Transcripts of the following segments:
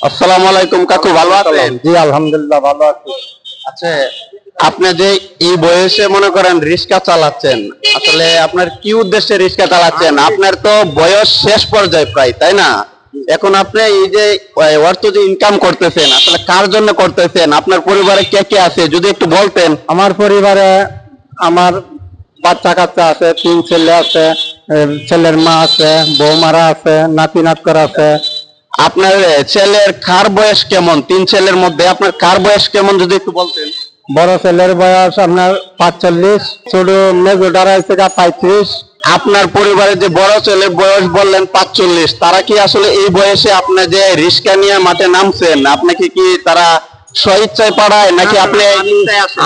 আসসালামু আলাইকুম কাকু, ভালো আছেন? জি আলহামদুলিল্লাহ ভালো আছি। আচ্ছা, আপনি যে এই বয়সে মনে করেন রিক্সা চালাচ্ছেন, আসলে আপনার কি উদ্দেশ্যে রিক্সা চালাচ্ছেন? আপনার তো বয়স শেষ পর্যায়ে প্রায়, তাই না? এখন আপনি এই যে অর্থ যে ইনকাম করতেছেন, আসলে কার জন্য করতেছেন? আপনার পরিবারে কে কে আছে যদি একটু বলতেন। আমার পরিবারে আমার বাচ্চা কাচ্চা আছে, 3 ছেলে আছে, ছেলের মা আছে, বৌমারা আছে, নাতি নাতকরা আছে। আপনার ছেলের কার বয়স কেমন? 3 ছেলের মধ্যে আপনার কার বয়স কেমন যদি একটু বলতেন। বড় ছেলের বয়স আপনার 45, ছোট মেজোটার হয়েছে 35। আপনার পরিবারের যে বড় ছেলের বয়স বললেন 45, তারা কি আসলে এই বয়সে আপনি যে রিক্সা নিয়ে মাঠে নামছেন, আপনাকে কি তারা স্বইচ্ছায় পাঠায় নাকি আপনি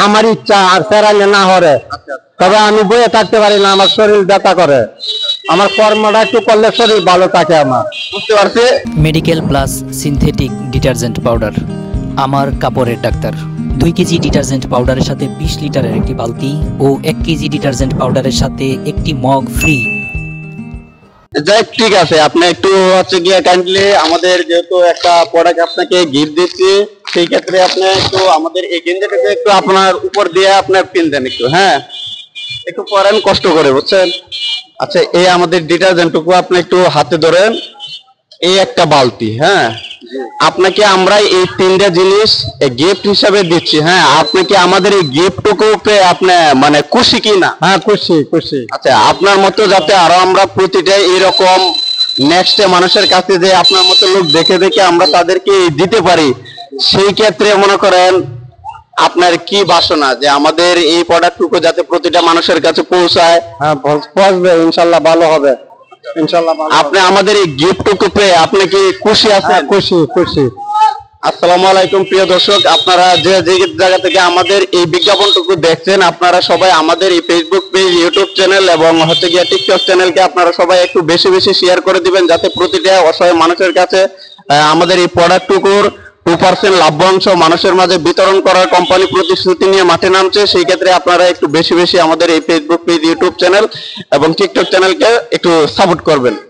আমার ইচ্ছা আর ফেরাইলে না হরে, তবে আমি বয়ে থাকতে পারি না, আমার শরীর ব্যথা করে। আমার কর্মটা একটু করলে শরীর ভালো থাকে আমার। বুঝতে পারছি। Medical plus synthetic detergent powder, আমার কাপড়ের ডাক্তার। 2 কেজি ডিটারজেন্ট পাউডারের সাথে 20 লিটারের একটি বালতি ও 1 কেজি ডিটারজেন্ট পাউডারের সাথে একটি মগ ফ্রি। যাই, ঠিক আছে, আপনি একটু হচ্ছে গিয়ে কাইন্ডলি আমাদের যেহেতু একটা প্রোডাক্ট আপনাকে গিফট দিচ্ছি, সেই ক্ষেত্রে আপনি একটু আমাদের এই গেঞ্জিটাকে একটু আপনার উপর দিয়ে আপনার পিন দেন একটু, হ্যাঁ একটু পরেন কষ্ট করে, বুঝছেন? আচ্ছা, এই আমাদের ডিটারজেন্টটুকু আপনি একটু হাতে ধরেন। এই একটা বালতি, হ্যাঁ আপনাকে আমরা এই 3টা জিনিস গিফট হিসাবে দিচ্ছি, হ্যাঁ আপনি কি আমাদের এই গিফটটুকু পেয়ে আপনি মানে খুশি কি না? হ্যাঁ খুশি খুশি। আচ্ছা, আপনার মতো যাতে আরো আমরা প্রতিটা এরকম নেক্সট মানুষের কাছে যে আপনার মতো লোক দেখে দেখে আমরা তাদেরকে দিতে পারি, সেই ক্ষেত্রে মনে করেন আপনার কি বাসনা যে আমাদের এই প্রোডাক্টটুকু যাতে প্রতিটা মানুষের কাছে পৌঁছায়? হ্যাঁ পৌঁছবে, ইনশাল্লাহ ভালো হবে, ইনশাল্লাহ ভালো হবে। আপনি আমাদের এই গিফটটুকু পেয়ে আপনি কি খুশি আছেন? হ্যাঁ, খুশি খুশি। আসসালামু আলাইকুম প্রিয় দর্শক, আপনারা যে যে জায়গা থেকে আমাদের এই বিজ্ঞাপনটুকু দেখছেন, আপনারা সবাই আমাদের এই ফেসবুক পেজ, ইউটিউব চ্যানেল এবং হচ্ছে গিয়ে টিকটক চ্যানেলকে আপনারা সবাই একটু বেশি বেশি শেয়ার করে দিবেন, যাতে প্রতিটা অসহায় মানুষের কাছে আমাদের এই প্রোডাক্টটুকুর 2% লাভ্যাংশ মানুষের মাঝে বিতরণ করার কোম্পানি প্রতিশ্রুতি নিয়ে মাঠে নামছে। সেই ক্ষেত্রে আপনারা একটু বেশি বেশি আমাদের এই ফেসবুক পেজ, ইউটিউব চ্যানেল এবং টিকটক চ্যানেলকে একটু সাপোর্ট করবেন।